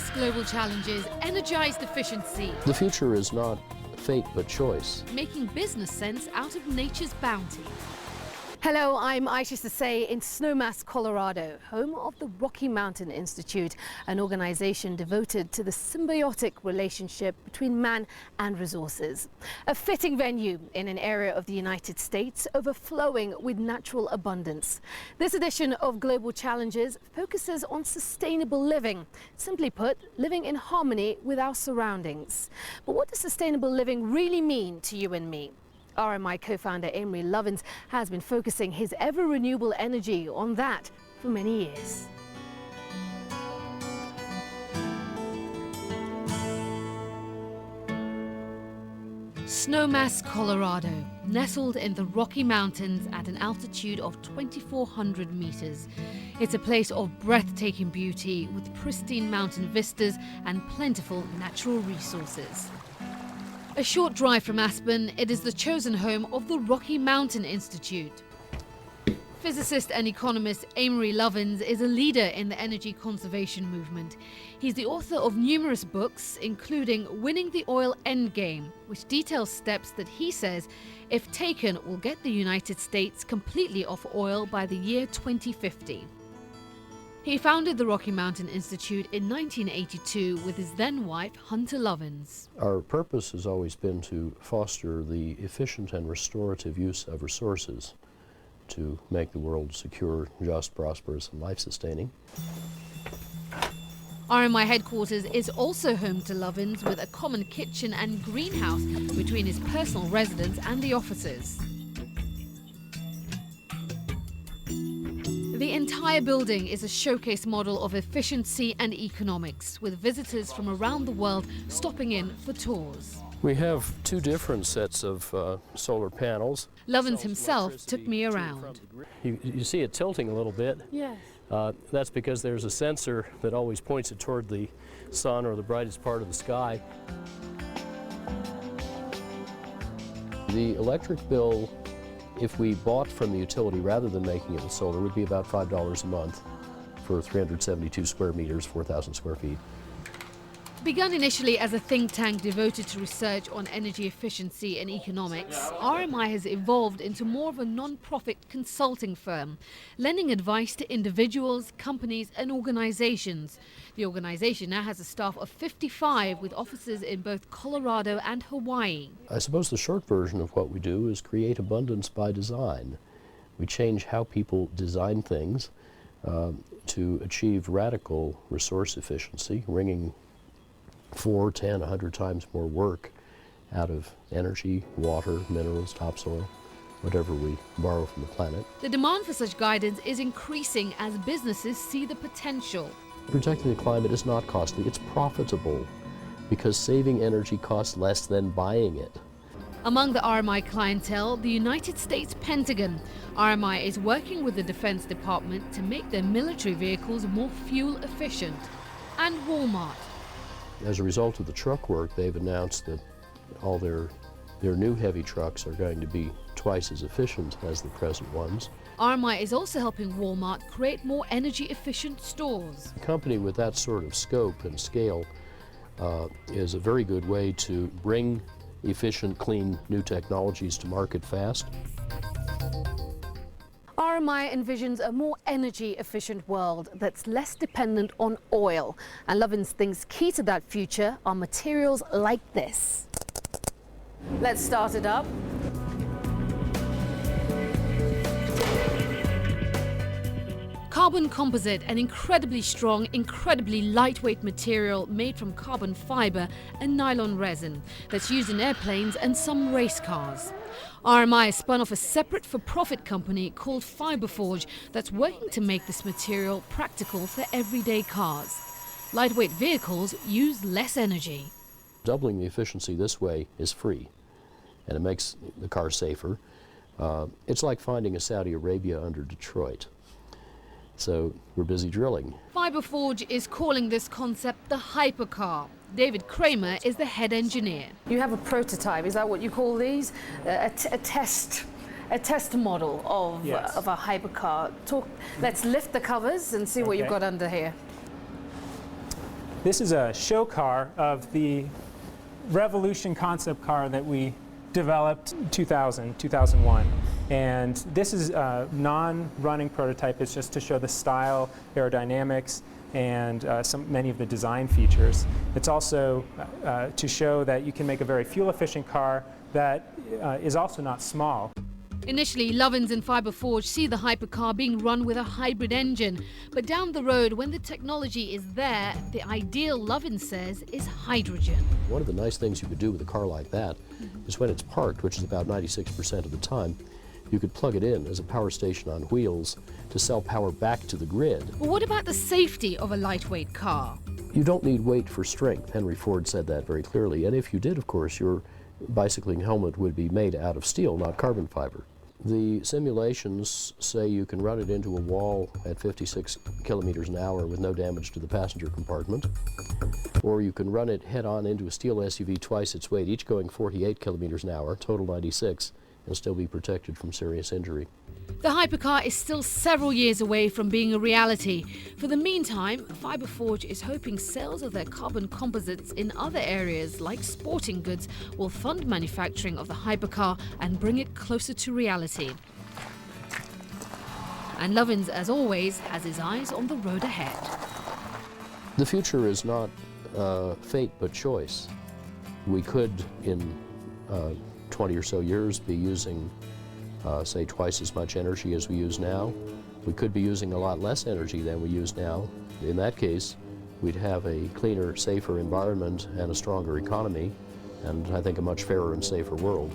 this Global Challenges, energized efficiency. The future is not fate but choice. Making business sense out of nature's bounty. Hello, I'm ISHA in SNOWMASS, Colorado, home of the Rocky Mountain Institute, an organization devoted to the symbiotic relationship between man and resources. A fitting venue in an area of the United States overflowing with natural abundance. This edition of Global Challenges focuses on sustainable living. Simply put, living in harmony with our surroundings. But what does sustainable living really mean to you and me? RMI co-founder Amory Lovins has been focusing his ever-renewable energy on that for many years. SNOWMASS, Colorado, nestled in the Rocky Mountains at an altitude of 2,400 meters. It's a place of breathtaking beauty with pristine mountain vistas and plentiful natural resources. A short drive from Aspen, it is the chosen home of the Rocky Mountain Institute. Physicist and economist Amory Lovins is a leader in the energy conservation movement. He's the author of numerous books, including Winning the Oil Endgame, which details steps that he says, if taken, will get the United States completely off oil by the year 2050. He founded the Rocky Mountain Institute in 1982 with his then-wife, Hunter Lovins. Our purpose has always been to foster the efficient and restorative use of resources to make the world secure, just, prosperous, and life-sustaining. RMI headquarters is also home to Lovins, with a common kitchen and greenhouse between his personal residence and the offices. The entire building is a showcase model of efficiency and economics, with visitors from around the world stopping in for tours. We have two different sets of solar panels. Lovins himself took me around. You see it tilting a little bit. Yes. That's because there's a sensor that always points it toward the sun or the brightest part of the sky. The electric bill, if we bought from the utility rather than making it with solar, would be about $5 a month for 372 square meters, 4,000 square feet. Begun initially as a think tank devoted to research on energy efficiency and economics, RMI has evolved into more of a non-profit consulting firm, lending advice to individuals, companies and organizations. The organization now has a staff of 55 with offices in both Colorado and Hawaii. I suppose the short version of what we do is create abundance by design. We change how people design things to achieve radical resource efficiency, wringing 4, 10, 100 times more work out of energy, water, minerals, topsoil, whatever we borrow from the planet. The demand for such guidance is increasing as businesses see the potential. Protecting the climate is not costly, it's profitable because saving energy costs less than buying it. Among the RMI clientele, the United States Pentagon. RMI is working with the Defense Department to make their military vehicles more fuel efficient. And Walmart. As a result of the truck work, they've announced that all their new heavy trucks are going to be twice as efficient as the present ones. RMI is also helping Walmart create more energy efficient stores. A company with that sort of scope and scale is a very good way to bring efficient, clean, new technologies to market fast. RMI envisions a more energy-efficient world that's less dependent on oil. And Lovins thinks key to that future are materials like this. Let's start it up. Carbon composite, an incredibly strong, incredibly lightweight material made from carbon fiber and nylon resin that's used in airplanes and some race cars. RMI has spun off a separate for-profit company called FiberForge that's working to make this material practical for everyday cars. Lightweight vehicles use less energy. Doubling the efficiency this way is free, and it makes the car safer. It's like finding a Saudi Arabia under Detroit. So we're busy drilling. FiberForge is calling this concept the hypercar. David Kramer is the head engineer. You have a prototype, is that what you call these? A test model of, Yes. of a hypercar. Let's lift the covers and see what you've got under here. This is a show car of the Revolution concept car that we developed in 2001. And this is a non-running prototype. It's just to show the style, aerodynamics, and many of the design features. It's also to show that you can make a very fuel-efficient car that is also not small. Initially, Lovins and Fiberforge see the hypercar being run with a hybrid engine. But down the road, when the technology is there, the ideal, Lovins says, is hydrogen. One of the nice things you could do with a car like that is when it's parked, which is about 96% of the time, you could plug it in as a power station on wheels to sell power back to the grid. But what about the safety of a lightweight car? You don't need weight for strength. Henry Ford said that very clearly. And if you did, of course, your bicycling helmet would be made out of steel, not carbon fiber. The simulations say you can run it into a wall at 56 kilometers an hour with no damage to the passenger compartment, or you can run it head-on into a steel SUV twice its weight, each going 48 kilometers an hour, total 96, and still be protected from serious injury. The hypercar is still several years away from being a reality. For the meantime, Fiberforge is hoping sales of their carbon composites in other areas like sporting goods will fund manufacturing of the hypercar and bring it closer to reality. And Lovins, as always, has his eyes on the road ahead. The future is not fate but choice. We could, in 20 or so years, be using say twice as much energy as we use now. We could be using a lot less energy than we use now. In that case, we'd have a cleaner, safer environment and a stronger economy, and I think a much fairer and safer world.